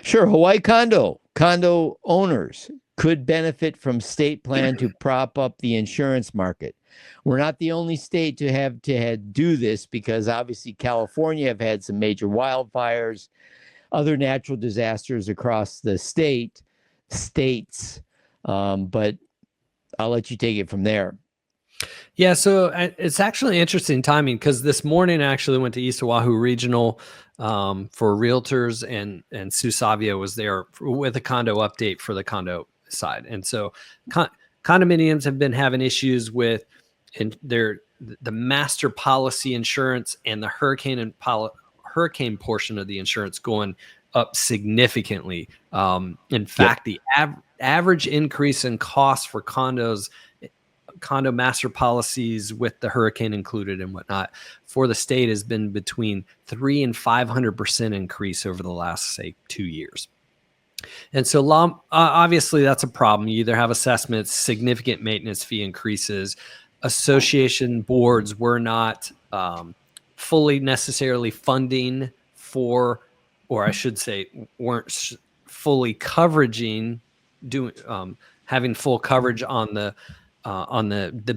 Sure, Hawaii condo owners could benefit from state plan to prop up the insurance market. We're not the only state to have do this because obviously California have had some major wildfires, other natural disasters across the states. But I'll let you take it from there. Yeah, so it's actually interesting timing because this morning I actually went to East Oahu Regional for realtors, and Sue Savia was there with a condo update for the condo side. And so condominiums have been having issues with the master policy insurance and the hurricane portion of the insurance going up significantly. In fact, the average increase in cost for condo master policies with the hurricane included and whatnot for the state has been between 300% and 500% increase over the last, say, 2 years. And so obviously that's a problem. You either have assessments, significant maintenance fee increases. Association boards were not fully necessarily funding for, or I should say, weren't fully covering, having full coverage on the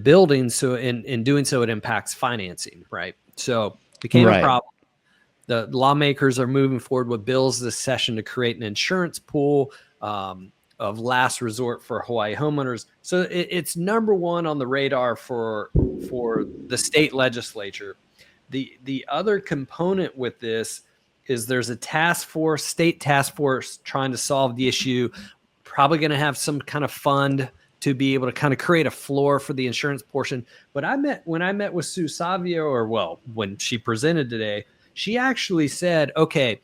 building. So in doing so, it impacts financing, right? So it became a problem. The lawmakers are moving forward with bills this session to create an insurance pool of last resort for Hawaii homeowners. So it's number one on the radar for the state legislature. The other component with this is there's a state task force trying to solve the issue, probably going to have some kind of fund to be able to kind of create a floor for the insurance portion. But when I met with Sue Savia, when she presented today, she actually said, okay,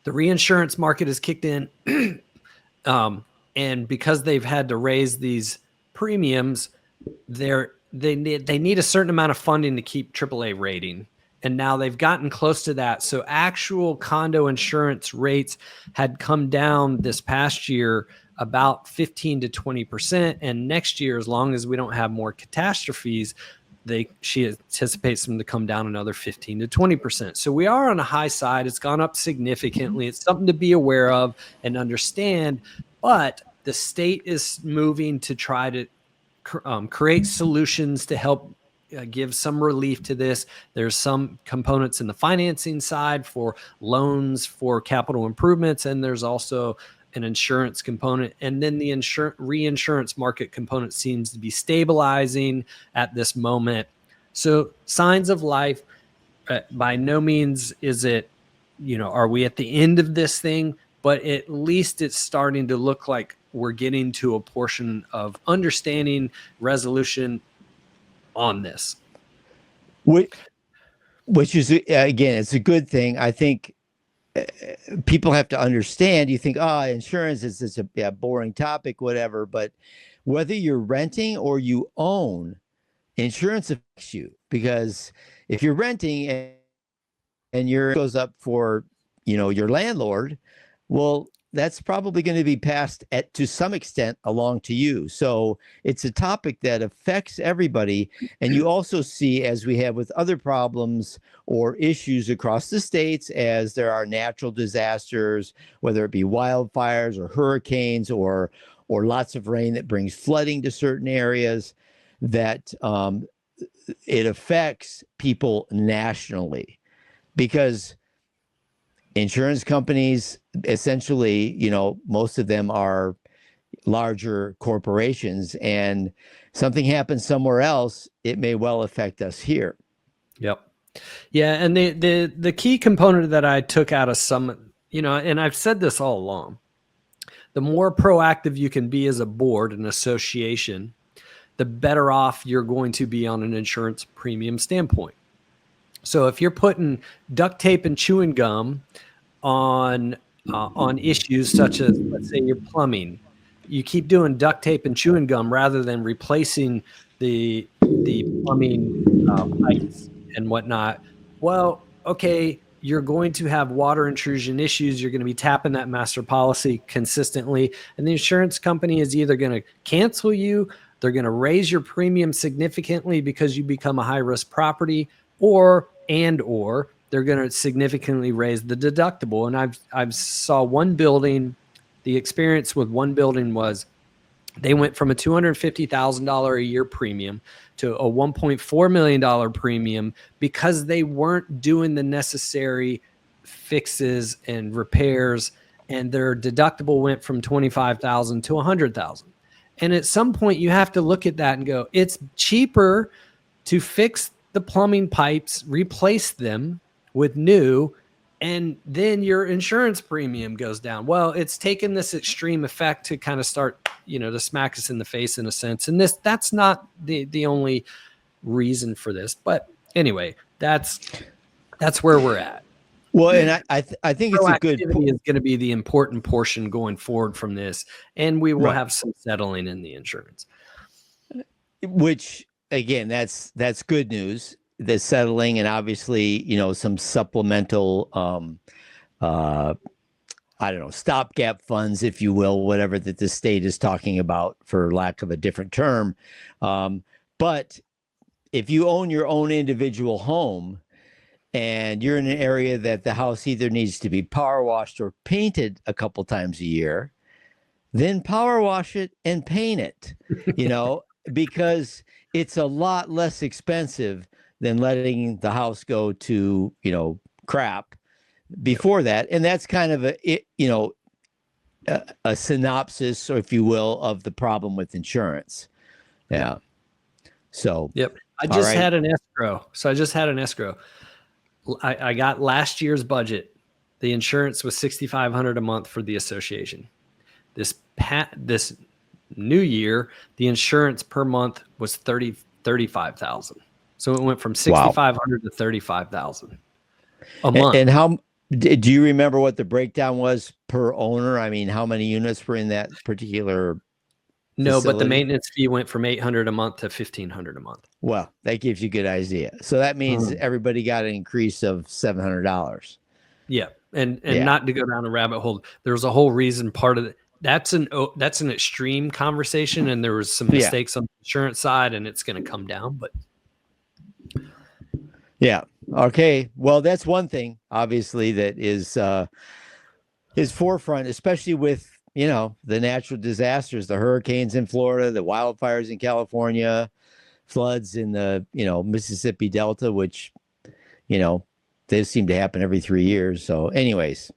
the reinsurance market has kicked in. And because they've had to raise these premiums, they need a certain amount of funding to keep AAA rating. And now they've gotten close to that. So actual condo insurance rates had come down this past year about 15 to 20%. And next year, as long as we don't have more catastrophes, she anticipates them to come down another 15 to 20%. So we are on a high side. It's gone up significantly. It's something to be aware of and understand. But the state is moving to try to create solutions to help give some relief to this. There's some components in the financing side for loans for capital improvements, and there's also an insurance component. And then the reinsurance market component seems to be stabilizing at this moment. So signs of life. By no means is it, are we at the end of this thing? But at least it's starting to look like we're getting to a portion of understanding resolution on this. Which is, again, it's a good thing. I think people have to understand. You think, insurance is just a boring topic, whatever. But whether you're renting or you own, insurance affects you, because if you're renting and your goes up for, your landlord, well, that's probably going to be passed to some extent along to you. So it's a topic that affects everybody. And you also see, as we have with other problems or issues across the states, as there are natural disasters, whether it be wildfires or hurricanes or lots of rain that brings flooding to certain areas, that it affects people nationally, because insurance companies, essentially, most of them are larger corporations, and something happens somewhere else, it may well affect us here. Yep. Yeah. And the key component that I took out of some, and I've said this all along, the more proactive you can be as a board, an association, the better off you're going to be on an insurance premium standpoint. So if you're putting duct tape and chewing gum on issues such as, let's say, your plumbing, you keep doing duct tape and chewing gum rather than replacing the plumbing pipes and whatnot. Well, okay, you're going to have water intrusion issues. You're going to be tapping that master policy consistently, and the insurance company is either going to cancel you, they're going to raise your premium significantly because you become a high risk property, or they're going to significantly raise the deductible. And I've saw one building, the experience with one building was they went from a $250,000 a year premium to a $1.4 million premium because they weren't doing the necessary fixes and repairs, and their deductible went from $25,000 to $100,000. And at some point you have to look at that and go, it's cheaper to fix the plumbing pipes, replace them with new, and then your insurance premium goes down. Well, it's taken this extreme effect to kind of start, to smack us in the face in a sense. And that's not the only reason for this. But anyway, that's where we're at. Well, and I think it's a good point. Is going to be the important portion going forward from this, and we will have some settling in the insurance. Which again, that's good news. The settling, and obviously, some supplemental, I don't know, stopgap funds, if you will, whatever that the state is talking about, for lack of a different term. But if you own your own individual home, and you're in an area that the house either needs to be power washed or painted a couple times a year, then power wash it and paint it, because it's a lot less expensive than letting the house go to, crap before that. And that's kind of a synopsis, or if you will, of the problem with insurance. Yeah. So, yep. I just had an escrow. I got last year's budget. The insurance was $6,500 a month for the association. This new year, the insurance per month was $35,000. So it went from $6,500 to $35,000 a month. And how do you remember what the breakdown was per owner? I mean, how many units were in that particular? No, but the maintenance fee went from $800 a month to $1,500 a month. Well, that gives you a good idea. So that means everybody got an increase of $700. Yeah, and not to go down a rabbit hole, there's a whole reason. Part of it, that's an extreme conversation, and there was some mistakes on the insurance side, and it's going to come down. But yeah, okay. Well, that's one thing, obviously, that is forefront, especially with the natural disasters, the hurricanes in Florida, the wildfires in California, floods in the, Mississippi Delta, which, they seem to happen every 3 years. So anyways,